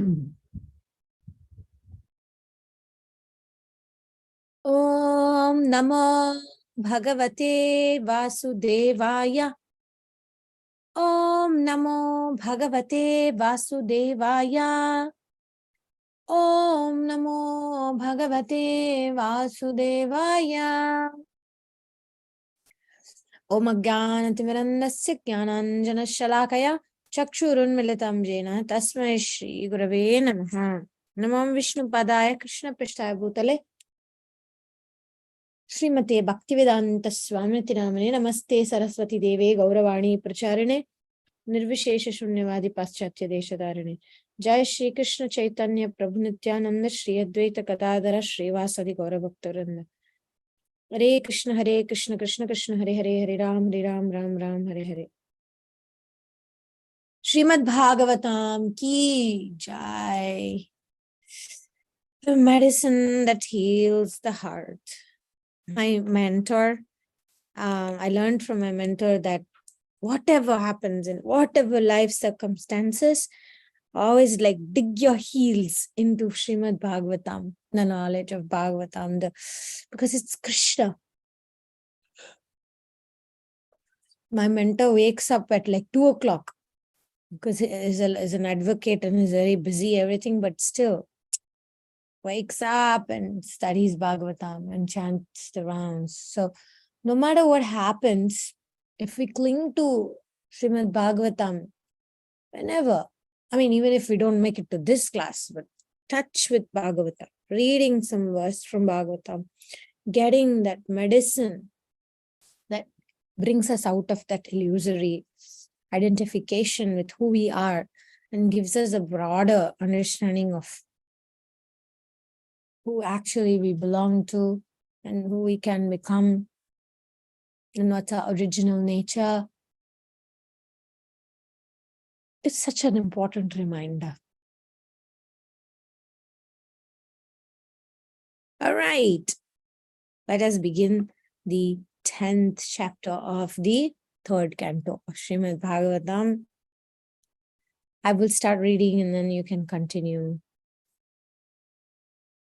Om Namo Bhagavate Vasudevaya. Om Namo Bhagavate Vasudevaya. Om Namo Bhagavate Vasudevaya. Om Ajnanatimirandasya Jnananjana Shalakaya Chakshurunmilitam Jena Tasmai Shri Gurave Namaha. Namam Vishnu Padaya Krishna Prishtaya Bhutale Srimate Bhaktivedanta Swamiti Namane Namaste Saraswati Deve Gauravani Pracharine Nirvishesha Shunyavadi Paschatya Deshadarine Jai Shri Krishna Chaitanya Prabhu Nityananda Shri Advaita Gadadhara Srivasadi Gauravaktaranda Hare Krishna Krishna Krishna Hare Hare Hare Ram Ram Ram Hare Hare. Srimad Bhagavatam Ki Jai. The medicine that heals the heart. My mentor, I learned from my mentor that whatever happens in whatever life circumstances, always like dig your heels into Srimad Bhagavatam, the knowledge of Bhagavatam, because it's Krishna. My mentor wakes up at like 2 o'clock because he is an advocate and is very busy, everything, but still wakes up and studies Bhagavatam and chants the rounds. So no matter what happens, if we cling to Srimad Bhagavatam, whenever, I mean, even if we don't make it to this class, but touch with Bhagavatam, reading some verse from Bhagavatam, getting that medicine that brings us out of that illusory identification with who we are and gives us a broader understanding of who actually we belong to and who we can become and what's our original nature. It's such an important reminder. All right, let us begin the 10th chapter of the 3rd canto of Srimad Bhagavatam. I will start reading and then you can continue.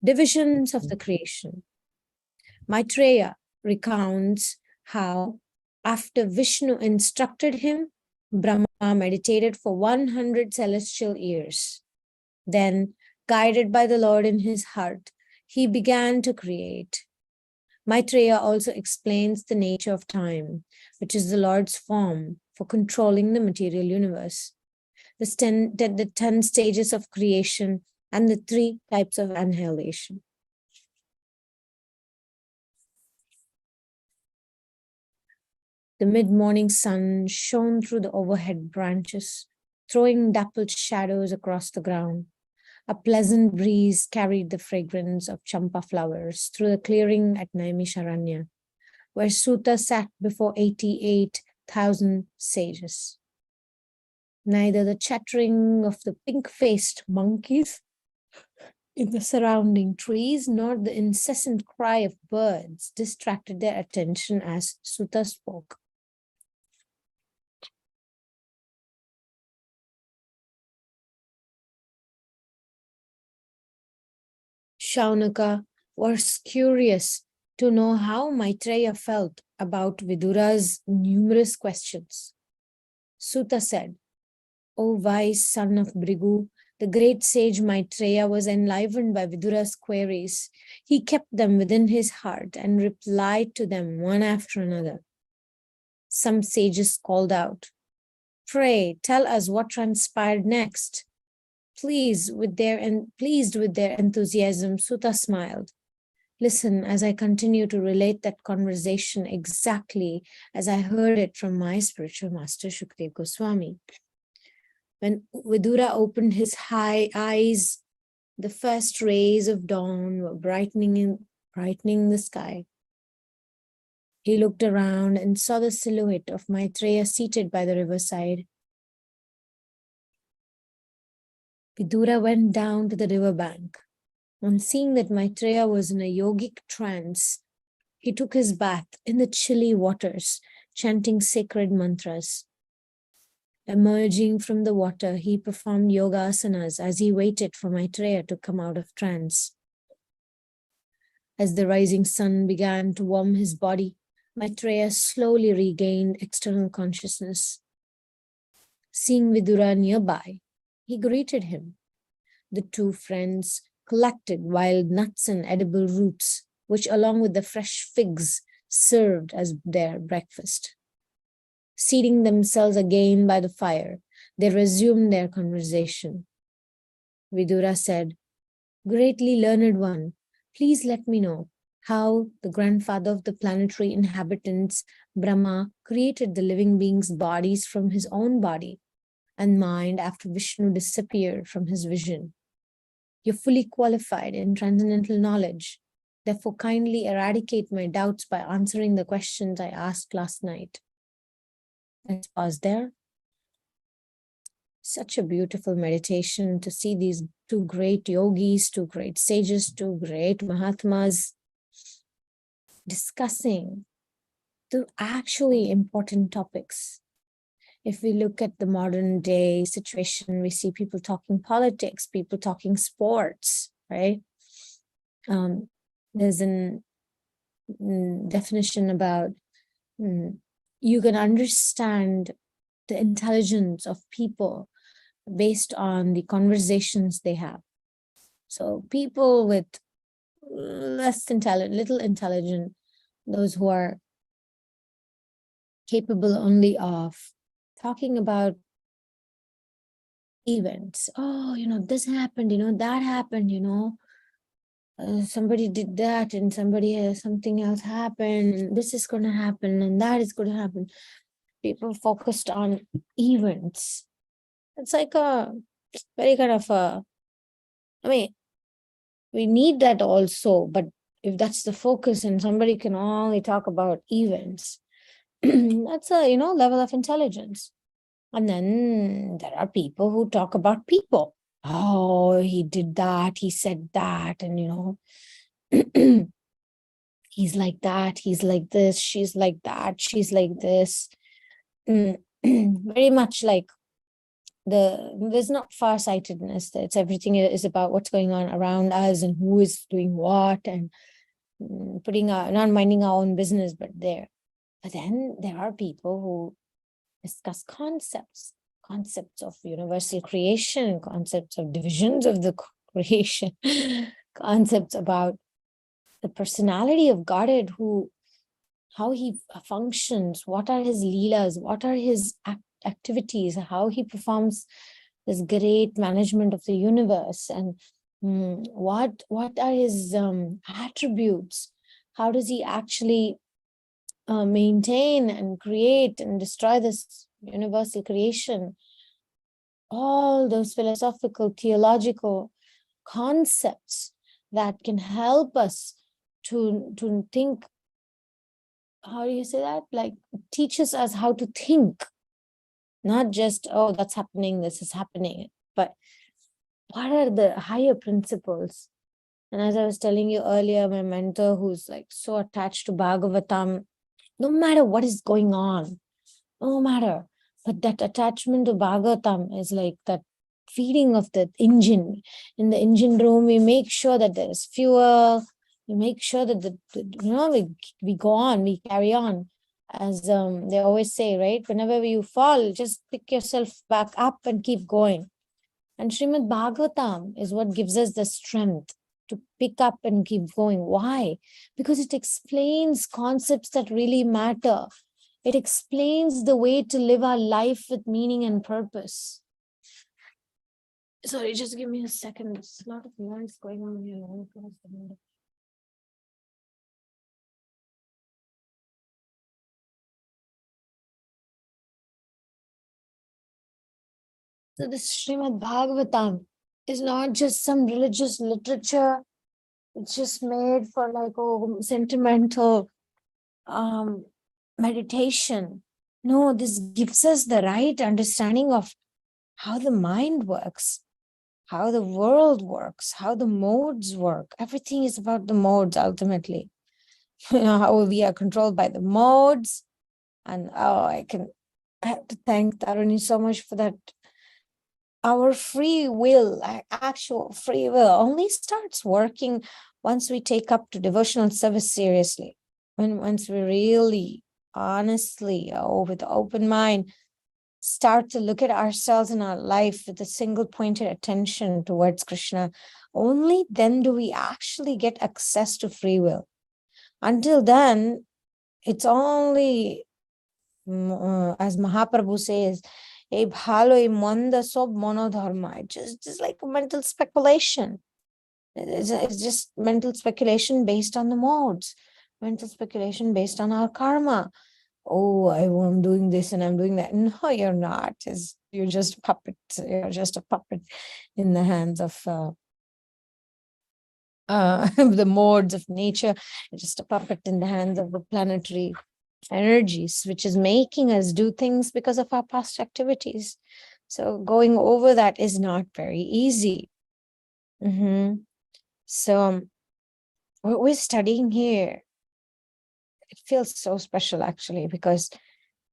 Divisions of the creation. Maitreya recounts how, after Vishnu instructed him, Brahma meditated for 100 celestial years. Then, guided by the Lord in his heart, he began to create. Maitreya also explains the nature of time, which is the Lord's form for controlling the material universe, the 10 stages of creation, and the 3 types of annihilation. The mid-morning sun shone through the overhead branches, throwing dappled shadows across the ground. A pleasant breeze carried the fragrance of champa flowers through the clearing at Naimisharanya, where Suta sat before 88,000 sages. Neither the chattering of the pink-faced monkeys in the surrounding trees nor the incessant cry of birds distracted their attention as Suta spoke. Shaunaka was curious to know how Maitreya felt about Vidura's numerous questions. Suta said, "O wise son of Brigu, the great sage Maitreya was enlivened by Vidura's queries. He kept them within his heart and replied to them one after another. Some sages called out, 'Pray, tell us what transpired next.' Pleased with their enthusiasm, Suta smiled. 'Listen as I continue to relate that conversation exactly as I heard it from my spiritual master, Shukdev Goswami. When Vidura opened his high eyes, the first rays of dawn were brightening the sky. He looked around and saw the silhouette of Maitreya seated by the riverside. Vidura went down to the riverbank. On seeing that Maitreya was in a yogic trance, he took his bath in the chilly waters, chanting sacred mantras. Emerging from the water, he performed yoga asanas as he waited for Maitreya to come out of trance. As the rising sun began to warm his body, Maitreya slowly regained external consciousness. Seeing Vidura nearby, he greeted him. The two friends collected wild nuts and edible roots, which along with the fresh figs served as their breakfast. Seating themselves again by the fire, they resumed their conversation. Vidura said, "Greatly learned one, please let me know how the grandfather of the planetary inhabitants, Brahma, created the living beings' bodies from his own body and mind after Vishnu disappeared from his vision. You're fully qualified in transcendental knowledge. Therefore, kindly eradicate my doubts by answering the questions I asked last night." Let's pause there. Such a beautiful meditation to see these two great yogis, two great sages, two great Mahatmas discussing the actually important topics. If we look at the modern day situation, we see people talking politics, people talking sports, right? There's a definition about you can understand the intelligence of people based on the conversations they have. So people with less intelligent, little intelligent, those who are capable only of talking about events. Oh, this happened, that happened, somebody did that and somebody has something else happened and this is going to happen and that is going to happen. People focused on events. It's like a very kind of we need that also, but if that's the focus and somebody can only talk about events, that's a level of intelligence. And then there are people who talk about people. Oh, he did that, he said that, and he's like that, he's like this, she's like that, she's like this. Very much like there's not farsightedness. It's everything is about what's going on around us and who is doing what and not minding our own business, but there. But then there are people who discuss concepts of universal creation, concepts of divisions of the creation, concepts about the personality of Godhead, how he functions, what are his leelas, what are his activities, how he performs this great management of the universe, and what are his attributes, how does he actually maintain and create and destroy this universal creation. All those philosophical, theological concepts that can help us to think, how do you say that? Like, teaches us how to think, not just, oh, that's happening, this is happening, but what are the higher principles? And as I was telling you earlier, my mentor, who's like so attached to Bhagavatam, no matter what is going on, no matter, but that attachment to Bhagavatam is like that feeding of the engine. In the engine room, we make sure that there's fuel, we make sure that we go on, we carry on. As they always say, right? Whenever you fall, just pick yourself back up and keep going. And Srimad Bhagavatam is what gives us the strength to pick up and keep going. Why? Because it explains concepts that really matter. It explains the way to live our life with meaning and purpose. Sorry, just give me a second. There's a lot of noise going on here. So this Srimad Bhagavatam is not just some religious literature. It's just made for like sentimental meditation. No, this gives us the right understanding of how the mind works, how the world works, how the modes work. Everything is about the modes ultimately. How we are controlled by the modes. And I have to thank Taruni so much for that. Our free will, actual free will, only starts working once we take up to devotional service seriously. Once we really, honestly, with open mind, start to look at ourselves and our life with a single pointed attention towards Krishna, only then do we actually get access to free will. Until then, it's only, as Mahaprabhu says, a bhalo, a manda, sob monodharma. Just like a mental speculation. It's just mental speculation based on the modes, mental speculation based on our karma. Oh, I'm doing this and I'm doing that. No, you're not. You're just a puppet. You're just a puppet in the hands of the modes of nature. You're just a puppet in the hands of the planetary energies, which is making us do things because of our past activities. So going over that is not very easy. So what we're studying here, it feels so special actually, because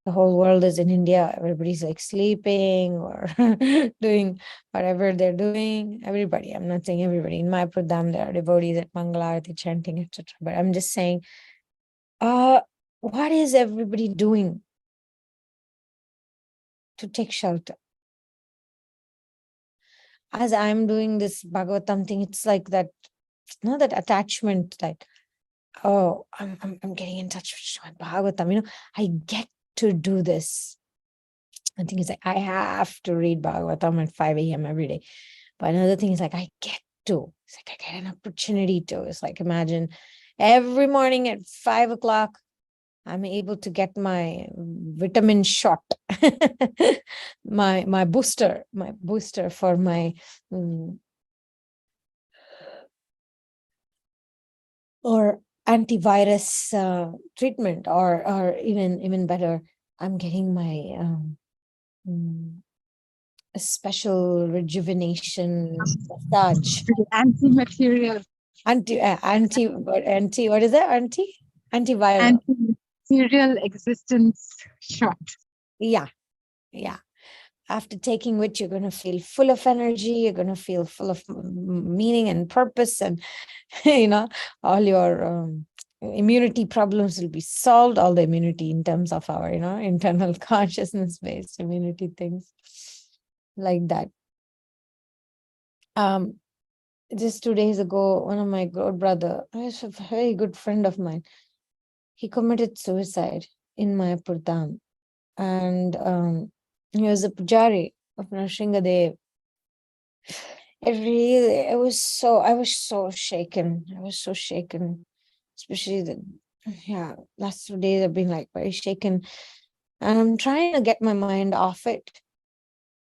the whole world is in India. Everybody's like sleeping or doing whatever they're doing. Everybody, I'm not saying everybody. In my Pradham, there are devotees at Mangalarati chanting, etc. But I'm just saying, what is everybody doing to take shelter? As I'm doing this Bhagavatam thing, it's like that, that attachment, like, oh, I'm getting in touch with Bhagavatam. I get to do this. I think it's like I have to read Bhagavatam at 5 a.m. every day. But another thing is like I get to. It's like I get an opportunity to. It's like imagine every morning at 5 o'clock, I'm able to get my vitamin shot, my booster for my or antivirus treatment, or even better, I'm getting my a special rejuvenation massage. Anti-material. What is that? Antiviral. Anti-material existence shot. Yeah. After taking which you're going to feel full of energy, you're going to feel full of meaning and purpose, and all your immunity problems will be solved, all the immunity in terms of our internal consciousness based immunity things like that. Just 2 days ago, one of my god brother, he's a very good friend of mine, he committed suicide in Mayapur Dham. And he was a pujari of Nrsingadev. I was so shaken. I was so shaken, especially last 2 days I've been like very shaken. And I'm trying to get my mind off it.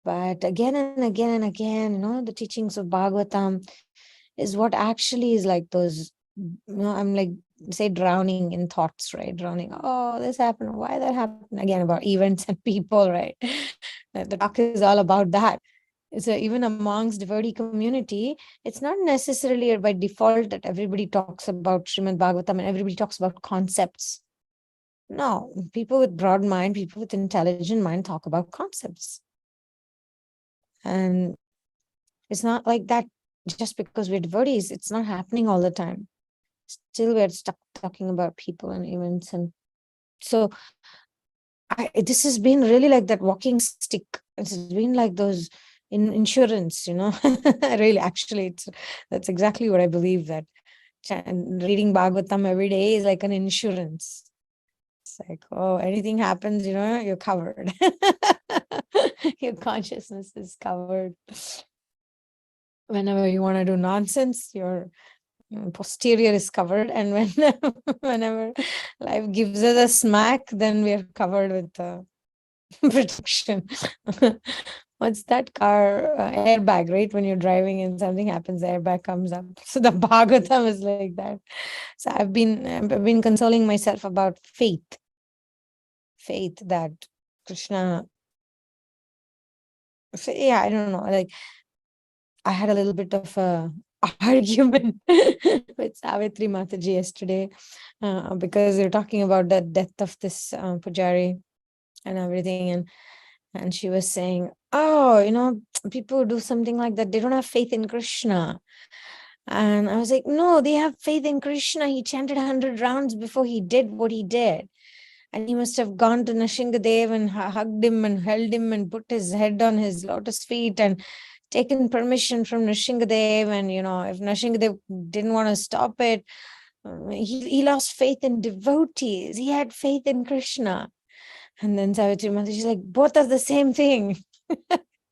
But again and again and again, the teachings of Bhagavatam is what actually is like those, I'm like, say, drowning in thoughts, right? Drowning, oh, this happened, why that happened, again, about events and people, right? The talk is all about that. So even amongst devotee community, it's not necessarily by default that everybody talks about Srimad Bhagavatam and everybody talks about concepts. No, people with broad mind, people with intelligent mind talk about concepts. And it's not like that just because we're devotees. It's not happening all the time. Still, we're stuck talking about people and events. And so this has been really like that walking stick. It's been like those insurance, really, actually, that's exactly what I believe, that reading Bhagavatam every day is like an insurance. It's like, oh, anything happens, you're covered. Your consciousness is covered. Whenever you want to do nonsense, your posterior is covered, and whenever life gives us a smack, then we are covered with protection. What's that car airbag, right? When you're driving and something happens, the airbag comes up. So the Bhagavatam is like that. So I've been consoling myself about faith that Krishna. So yeah, I don't know, like I had a little bit of a argument with Savitri Mataji yesterday because we were talking about the death of this Pujari. and everything. And she was saying, oh, people who do something like that, they don't have faith in Krishna. And I was like, no, they have faith in Krishna. He chanted 100 rounds before he did what he did. And he must have gone to Nrsingadev and hugged him and held him and put his head on his lotus feet and taken permission from Nrsingadev. And, if Nrsingadev didn't want to stop it, he lost faith in devotees. He had faith in Krishna. And then Savitri Mata, she's like, both are the same thing.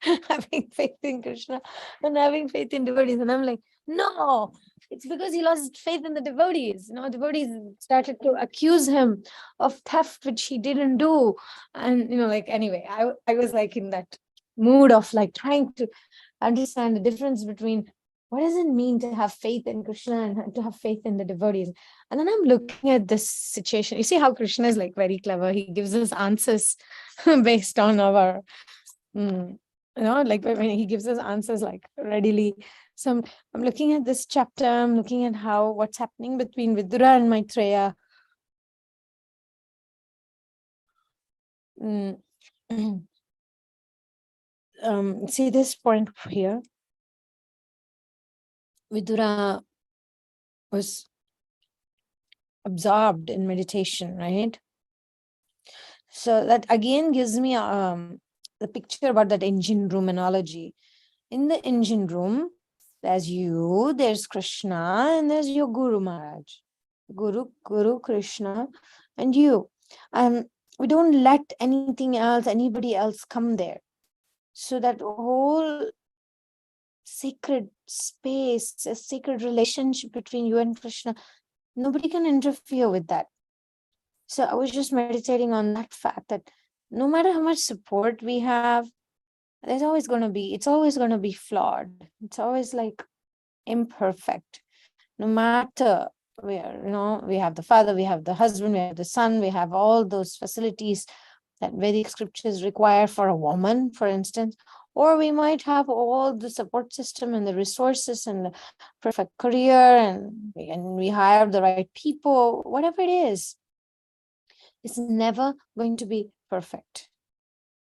Having faith in Krishna and having faith in devotees. And I'm like, no, it's because he lost faith in the devotees. Devotees started to accuse him of theft, which he didn't do. And, anyway, I was like in that mood of like trying to understand the difference between what does it mean to have faith in Krishna and to have faith in the devotees. And then I'm looking at this situation. You see how Krishna is like very clever. He gives us answers based on our, like when he gives us answers like readily. So I'm looking at this chapter. I'm looking at what's happening between Vidura and Maitreya. See this point here. Vidura was absorbed in meditation, right? So that again gives me the picture about that engine room analogy. In the engine room, there's Krishna, and there's your Guru Maharaj. Guru, Krishna, and you. We don't let anybody else come there. So that whole sacred space, a sacred relationship between you and Krishna, nobody can interfere with that. So I was just meditating on that fact that no matter how much support we have, it's always going to be flawed. It's always like imperfect. No matter where, we have the father, we have the husband, we have the son, we have all those facilities that Vedic scriptures require for a woman, for instance, or we might have all the support system and the resources and the perfect career and we hire the right people, whatever it is. It's never going to be perfect.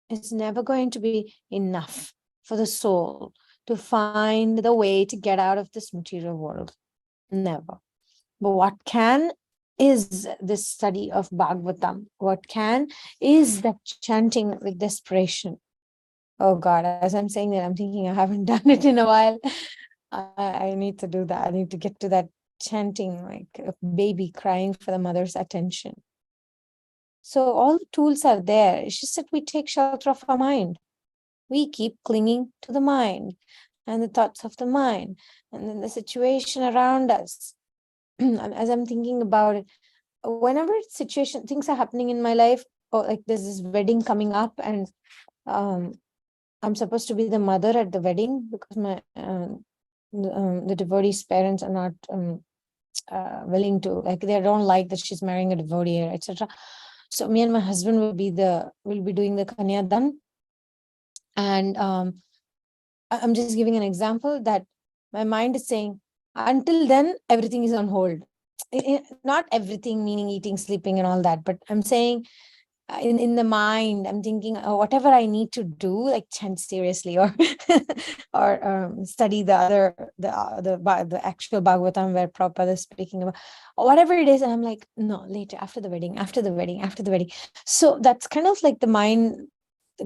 It's never going to be enough for the soul to find the way to get out of this material world. Never. But what can is this study of Bhagavatam. What can is that chanting with desperation. Oh God, as I'm saying that, I'm thinking I haven't done it in a while. I need to do that. I need to get to that chanting like a baby crying for the mother's attention. So all the tools are there. It's just that we take shelter of our mind. We keep clinging to the mind and the thoughts of the mind and then the situation around us. As I'm thinking about it, whenever things are happening in my life, or like there's this wedding coming up and I'm supposed to be the mother at the wedding because the devotee's parents are not willing to, like they don't like that she's marrying a devotee, etc. So me and my husband will be doing the Kanyadan. And I'm just giving an example that my mind is saying, until then, everything is on hold. Not everything, meaning eating, sleeping, and all that, but I'm saying in the mind, I'm thinking whatever I need to do, like chant seriously or or study the actual Bhagavatam where Prabhupada is speaking about, or whatever it is, and I'm like, no, later, after the wedding, after the wedding, after the wedding. So that's kind of like the mind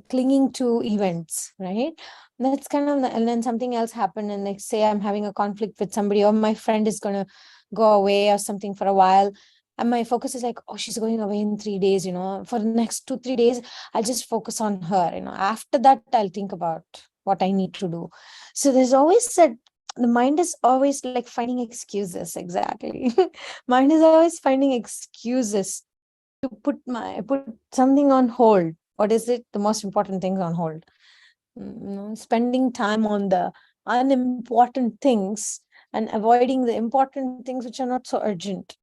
clinging to events, right? That's kind of, and then something else happened, and like say I'm having a conflict with somebody, or my friend is gonna go away or something for a while, and my focus is like, oh, she's going away in 3 days, for the next 2-3 days I'll just focus on her, after that I'll think about what I need to do. So there's always that the mind is always like finding excuses. Exactly. Mind is always finding excuses to put something on hold. What is it? The most important things on hold. Spending time on the unimportant things and avoiding the important things which are not so urgent.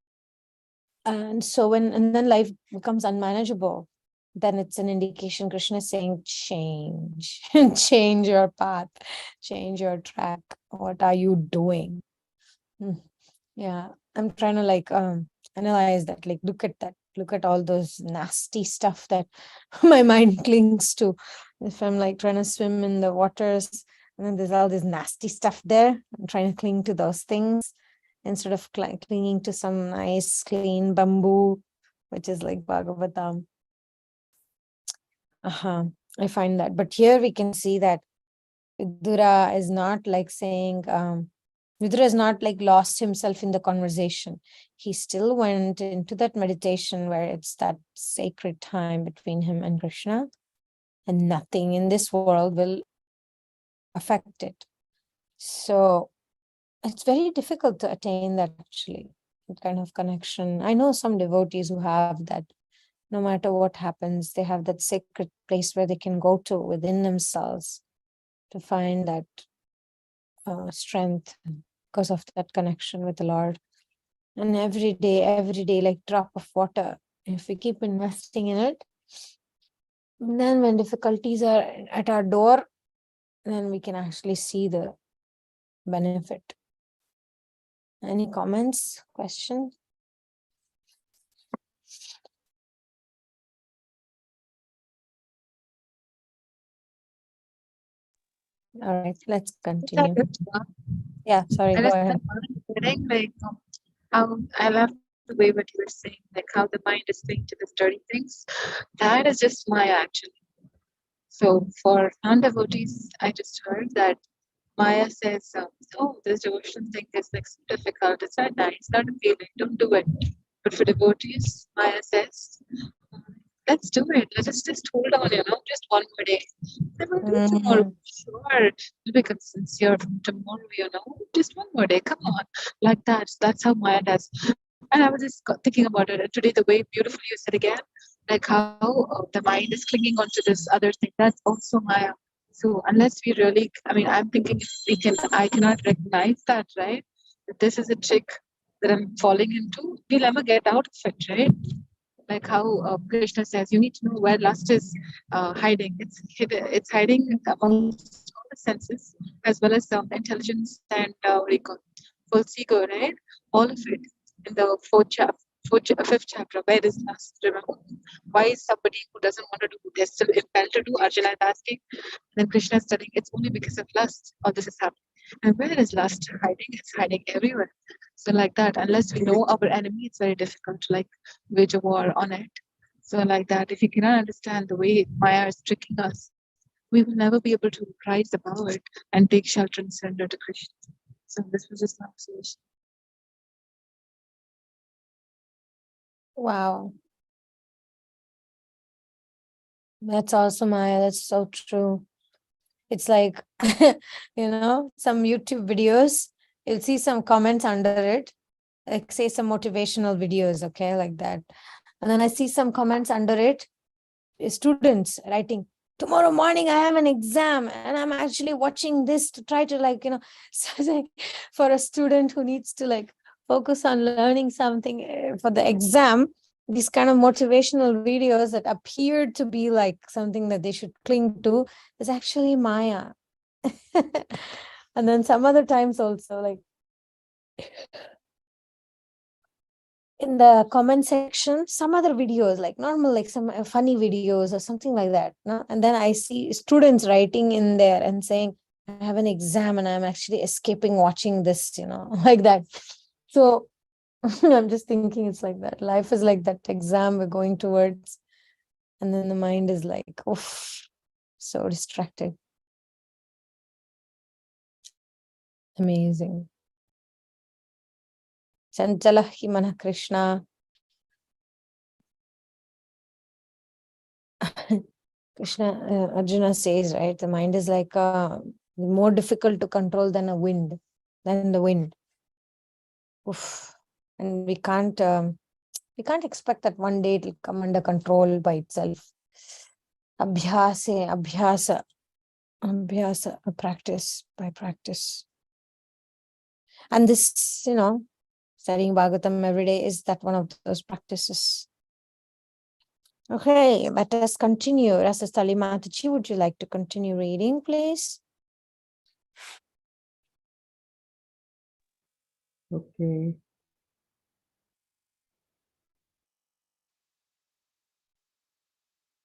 And so and then life becomes unmanageable, then it's an indication Krishna is saying, change, change your path, change your track. What are you doing? Yeah, I'm trying to like analyze that, like look at that look at all those nasty stuff that my mind clings to. If I'm like trying to swim in the waters, and then there's all this nasty stuff there, I'm trying to cling to those things instead of clinging to some nice, clean bamboo, which is like Bhagavatam. I find that. But here we can see that Vidura is not like saying, Vidura is not like lost himself in the conversation. He still went into that meditation where it's that sacred time between him and Krishna, and nothing in this world will affect it. So it's very difficult to attain that actually, that kind of connection. I know some devotees who have that. No matter what happens, they have that sacred place where they can go to within themselves to find that strength because of that connection with the Lord. And every day, like drop of water, if we keep investing in it, then when difficulties are at our door, then we can actually see the benefit. Any comments, questions? All right, let's continue. Yeah, sorry, I go just ahead. getting like how I love the way what you were saying, like how the mind is saying to the dirty things. That is just Maya actually. So for non-devotees, I just heard that Maya says, "Oh, this devotion thing is like so difficult. It's not nice. It's not appealing. Don't do it." But for devotees, Maya says, "Let's do it. Let's just hold on. Just one more day. Then we'll do it tomorrow. Mhm. Sure, it'll become sincere from tomorrow. Just one more day. Come on, like that. That's how Maya does." And I was just thinking about it today, the way beautifully you said again, like how the mind is clinging onto this other thing. That's also Maya. So unless we really, I mean, I'm thinking if I cannot recognize that, right? That this is a trick that I'm falling into, we'll never get out of it, right? Like how Krishna says, you need to know where lust is hiding. It's hiding amongst all the senses, as well as intelligence and what do you call full ego, right? All of it in the fifth chapter, where is lust? Remember, why is somebody who doesn't want to do, they're still impelled to do? Arjuna is asking, then Krishna is telling, it's only because of lust all this is happening. And where is lust hiding? It's hiding everywhere. So like that, unless we know our enemy, it's very difficult to like wage a war on it. So like that, if we cannot understand the way Maya is tricking us, we will never be able to rise above it and take shelter and surrender to Krishna. So this was just my observation. Wow, that's awesome, Maya. That's so true. It's like, some YouTube videos, you'll see some comments under it, like say some motivational videos, okay, like that. And then I see some comments under it, students writing, tomorrow morning I have an exam and I'm actually watching this to try to so it's like for a student who needs to like focus on learning something for the exam, these kind of motivational videos that appear to be like something that they should cling to is actually Maya. And then some other times also, like in the comment section, some other videos, like normal, like some funny videos or something like that. No? And then I see students writing in there and saying, I have an exam and I'm actually escaping watching this, like that. So I'm just thinking it's like that. Life is like that exam we're going towards. And then the mind is like, oof, so distracted. Amazing. Chanchala Himana Krishna. Krishna, Arjuna says, right, the mind is like more difficult to control than the wind. Oof. And we can't expect that one day it'll come under control by itself. Abhyasa, practice by practice. And this, studying Bhagavatam every day is that one of those practices. Okay, let us continue. Rasastali Mataji, would you like to continue reading, please? Okay.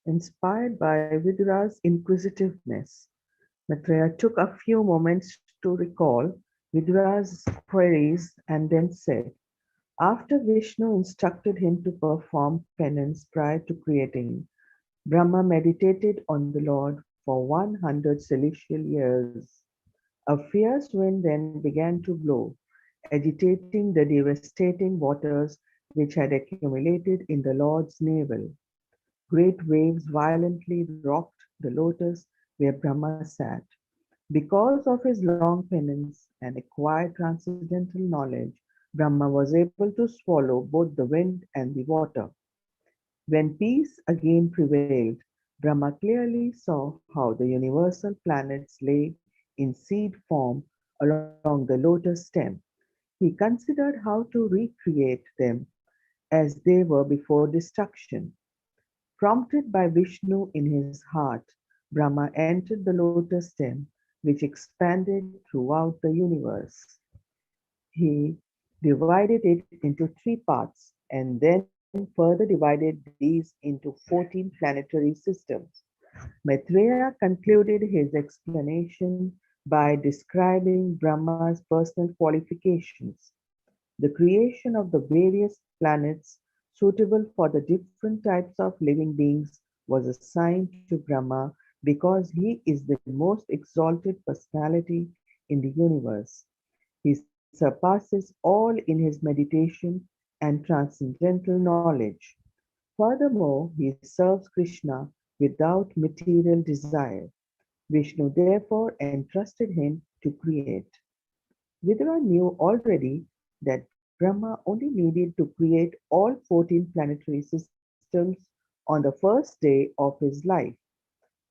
Inspired by Vidura's inquisitiveness, Maitreya took a few moments to recall Vidura's queries and then said, after Vishnu instructed him to perform penance prior to creating, Brahma meditated on the Lord for 100 celestial years. A fierce wind then began to blow, agitating the devastating waters which had accumulated in the Lord's navel. Great waves violently rocked the lotus where Brahma sat. Because of his long penance and acquired transcendental knowledge, Brahma was able to swallow both the wind and the water. When peace again prevailed, Brahma clearly saw how the universal planets lay in seed form along the lotus stem. He considered how to recreate them as they were before destruction. Prompted by Vishnu in his heart, Brahma entered the lotus stem, which expanded throughout the universe. He divided it into three parts and then further divided these into 14 planetary systems. Maitreya concluded his explanation by describing Brahma's personal qualifications. The creation of the various planets suitable for the different types of living beings was assigned to Brahma because he is the most exalted personality in the universe. He surpasses all in his meditation and transcendental knowledge. Furthermore, he serves Krishna without material desire. Vishnu therefore entrusted him to create. Vidura knew already that Brahma only needed to create all 14 planetary systems on the first day of his life.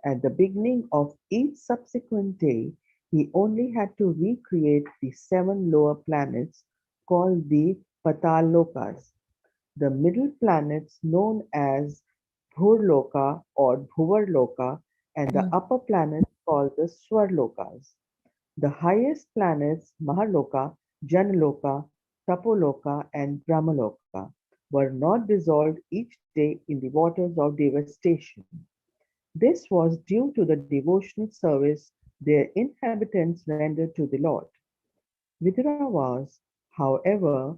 At the beginning of each subsequent day, he only had to recreate the seven lower planets called the Patalokas. The middle planets known as Bhurloka or Bhuvarloka and the Mm. upper planets called the Swarlokas. The highest planets, Mahaloka, Janaloka, Tapoloka, and Brahmaloka, were not dissolved each day in the waters of devastation. This was due to the devotional service their inhabitants rendered to the Lord. Vidura was, however,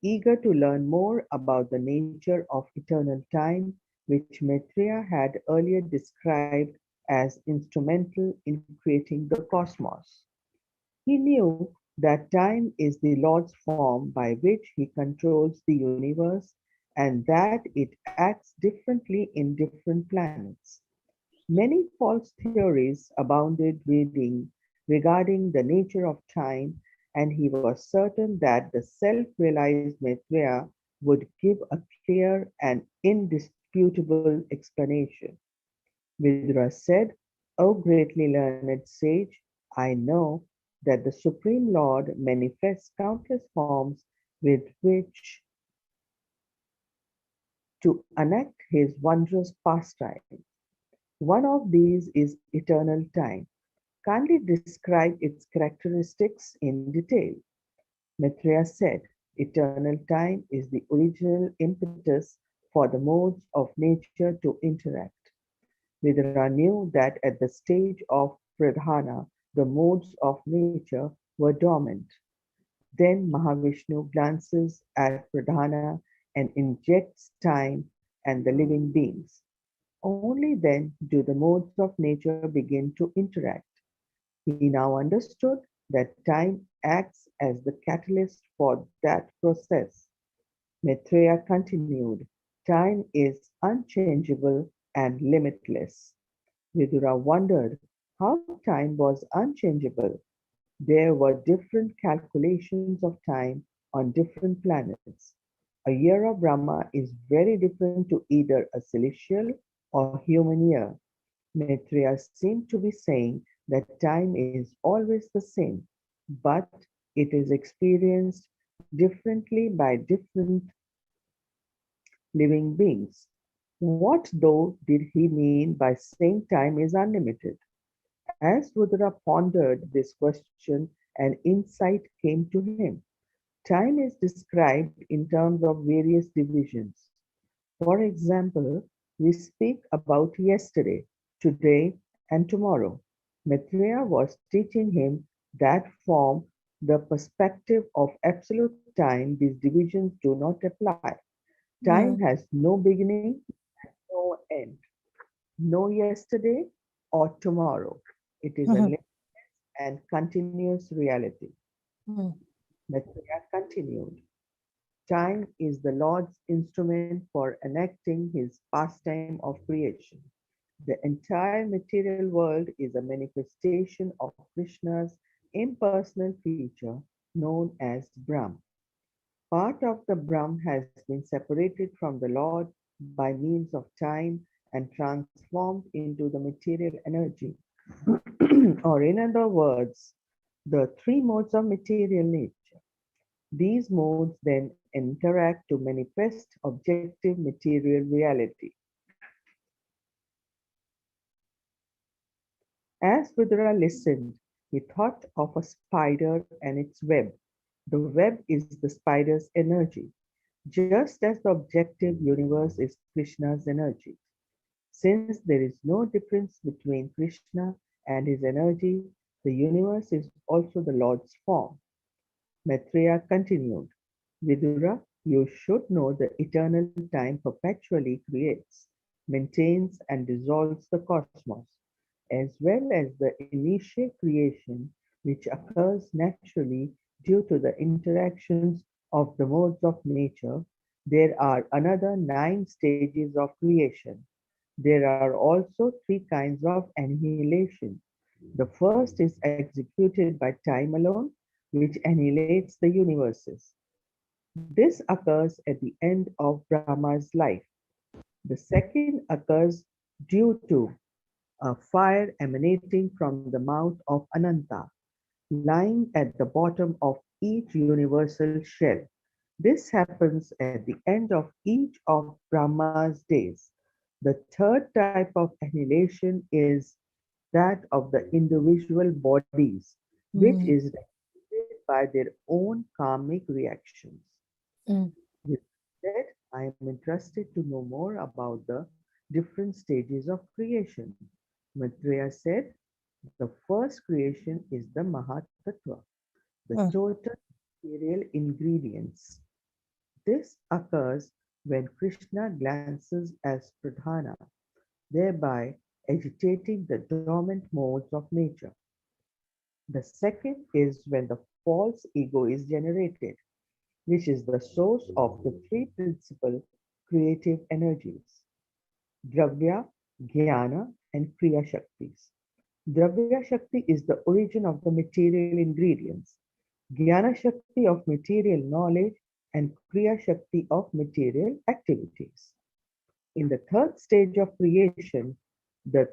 eager to learn more about the nature of eternal time, which Maitreya had earlier described as instrumental in creating the cosmos. He knew that time is the Lord's form by which he controls the universe and that it acts differently in different planets. Many false theories abounded regarding the nature of time, and he was certain that the self realized Maitreya would give a clear and indisputable explanation. Vidura said, O greatly learned sage, I know that the Supreme Lord manifests countless forms with which to enact his wondrous pastime. One of these is eternal time. Kindly describe its characteristics in detail. Maitreya said, eternal time is the original impetus for the modes of nature to interact. Vidura knew that at the stage of pradhana, the modes of nature were dormant. Then Mahavishnu glances at pradhana and injects time and the living beings. Only then do the modes of nature begin to interact. He now understood that time acts as the catalyst for that process. Maitreya continued, time is unchangeable and limitless. Vidura wondered how time was unchangeable. There were different calculations of time on different planets. A year of Brahma is very different to either a celestial or human year. Maitreya seemed to be saying that time is always the same, but it is experienced differently by different living beings. What, though, did he mean by saying time is unlimited? As Rudra pondered this question, an insight came to him. Time is described in terms of various divisions. For example, We speak about yesterday, today, and tomorrow. Maitreya was teaching him that from the perspective of absolute time, these divisions do not apply. Time Mm, has no beginning, no end, no yesterday or tomorrow. It is a mhm, living and continuous reality. mm, Maitreya continued. Time is the Lord's instrument for enacting his pastime of creation. The entire material world is a manifestation of Krishna's impersonal feature known as Brahm. Part of the Brahm has been separated from the Lord by means of time and transformed into the material energy, or in other words, the three modes of material nature. These modes then interact to manifest objective material reality. As Vidura listened, he thought of a spider and its web. The web is the spider's energy, just as the objective universe is Krishna's energy. Since there is no difference between Krishna and his energy, the universe is also the Lord's form. Maitreya continued, Vidura, you should know the eternal time perpetually creates, maintains, and dissolves the cosmos, as well as the initial creation which occurs naturally due to the interactions of the modes of nature. There are another 9 stages of creation. There are also 3 kinds of annihilation. The first is executed by time alone, which annihilates the universes. This occurs at the end of Brahma's life. The second occurs due to a fire emanating from the mouth of Ananta, lying at the bottom of each universal shell. This happens at the end of each of Brahma's days. The third type of annihilation is that of the individual bodies, which mm, is regulated by their own karmic reactions. mm, With that, I am interested to know more about the different stages of creation. Maitreya said, the first creation is the Mahatattva, the mm. total material ingredients. This occurs when Krishna glances as Pradhana, thereby agitating the dormant modes of nature. The second is when the false ego is generated, which is the source of the three principal creative energies, Dravya, Jnana, and Kriya Shaktis. Dravya Shakti is the origin of the material ingredients, Jnana Shakti of material knowledge, and Kriya Shakti of material activities. In the third stage of creation, the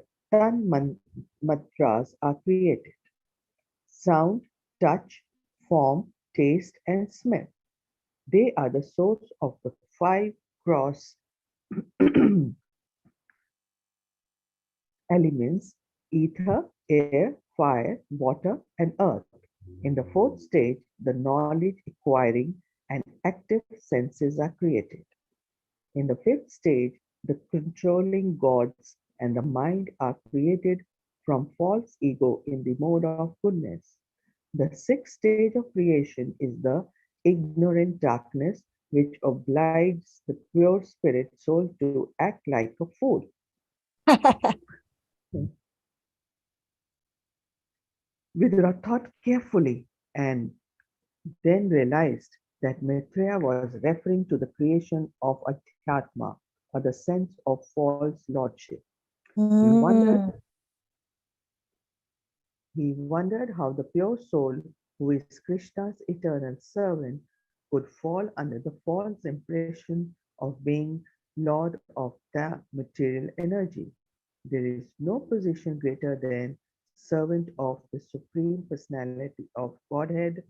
matras are created: sound, touch, form, taste, and smell. They are the source of the 5 gross elements: ether, air, fire, water, and earth. In the fourth stage, the knowledge acquiring and active senses are created. In the fifth stage, the controlling gods and the mind are created from false ego in the mode of goodness. The sixth stage of creation is the ignorant darkness, which obliges the pure spirit soul to act like a fool. Vidura thought carefully and then realized that Maitreya was referring to the creation of Adhyatma, or the sense of false lordship. He wondered Mm. He wondered how the pure soul, who is Krishna's eternal servant, could fall under the false impression of being Lord of the material energy. There is no position greater than servant of the Supreme Personality of Godhead.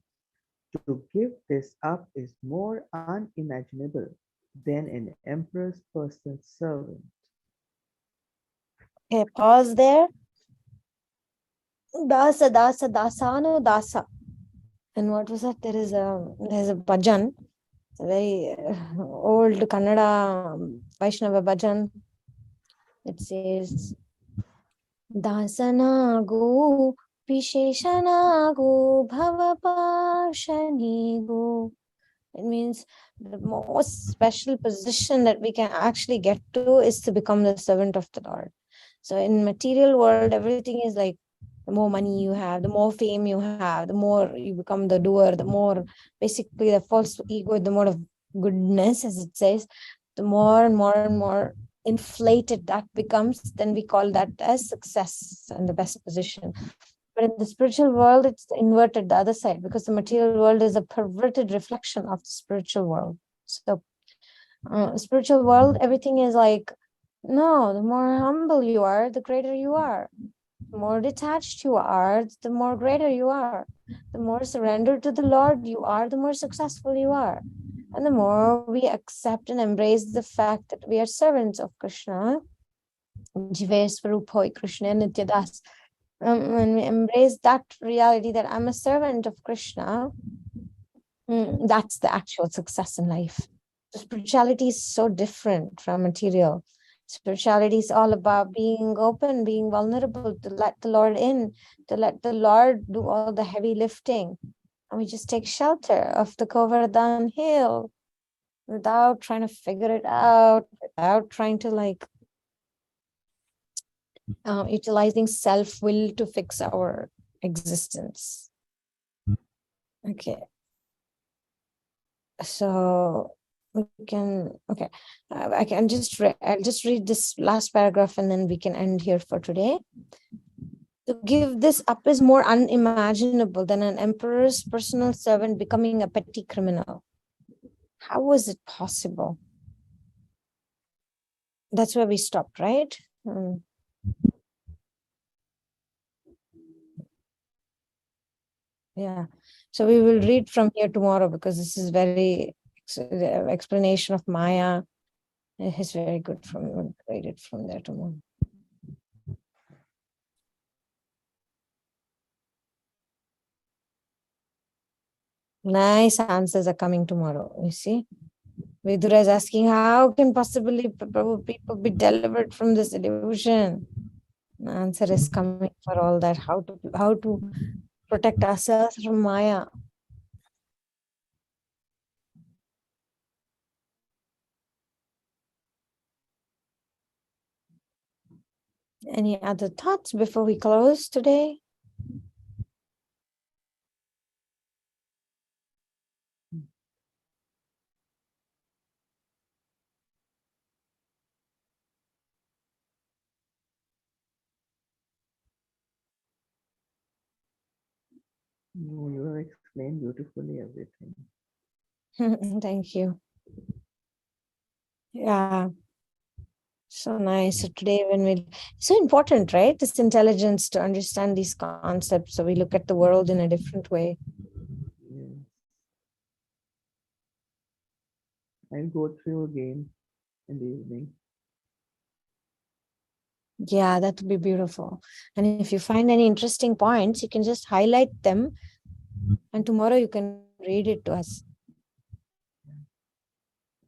To give this up is more unimaginable than an emperor's personal servant. Okay, pause there. Dasa, dasa, dasano, dasa. And what was that? There's a bhajan. It's a very old Kannada Vaishnava bhajan. It says, Dasanago, Visheshanago, Bhavapashanigo. It means the most special position that we can actually get to is to become the servant of the Lord. So in material world, everything is like the more money you have, the more fame you have, the more you become the doer, the more basically the false ego, the more of goodness, as it says, the more and more inflated that becomes, then we call that as success and the best position. But in the spiritual world, it's inverted, the other side, because the material world is a perverted reflection of the spiritual world. So, spiritual world, everything is like, no, the more humble you are, the greater you are. The more detached you are, the more greater you are. The more surrendered to the Lord you are, the more successful you are. And the more we accept and embrace the fact that we are servants of Krishna, Jive Swarup Hoy Krishna Nityadas, when we embrace that reality that I'm a servant of Krishna, that's the actual success in life. So spirituality is so different from material. Spirituality is all about being open, being vulnerable, to let the Lord in, to let the Lord do all the heavy lifting. And we just take shelter of the Govardhan hill without trying to figure it out, without trying to utilizing self-will to fix our existence. Okay. So we can, okay, I can just I'll just read this last paragraph and then we can end here for today. To give this up is more unimaginable than an emperor's personal servant becoming a petty criminal. How was it possible? That's where we stopped, right? Yeah. So we will read from here tomorrow because this is very the explanation of Maya. It is very good. We'll read it from there tomorrow. Nice answers are coming tomorrow. You see, Vidura is asking, how can possibly people be delivered from this illusion? The answer is coming for all that. How to protect ourselves from Maya. Any other thoughts before we close today? No, you have explained beautifully everything. Thank you. Yeah. So nice. So today so important, right? This intelligence to understand these concepts. So we look at the world in a different way. Yes. I'll go through again in the evening. Yeah, that would be beautiful. And if you find any interesting points, you can just highlight them. And tomorrow you can read it to us.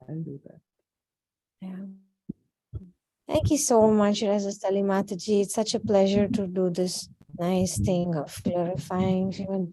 I'll do that. Yeah. Thank you so much, Rajastali Mataji. It's such a pleasure to do this nice thing of glorifying Shivan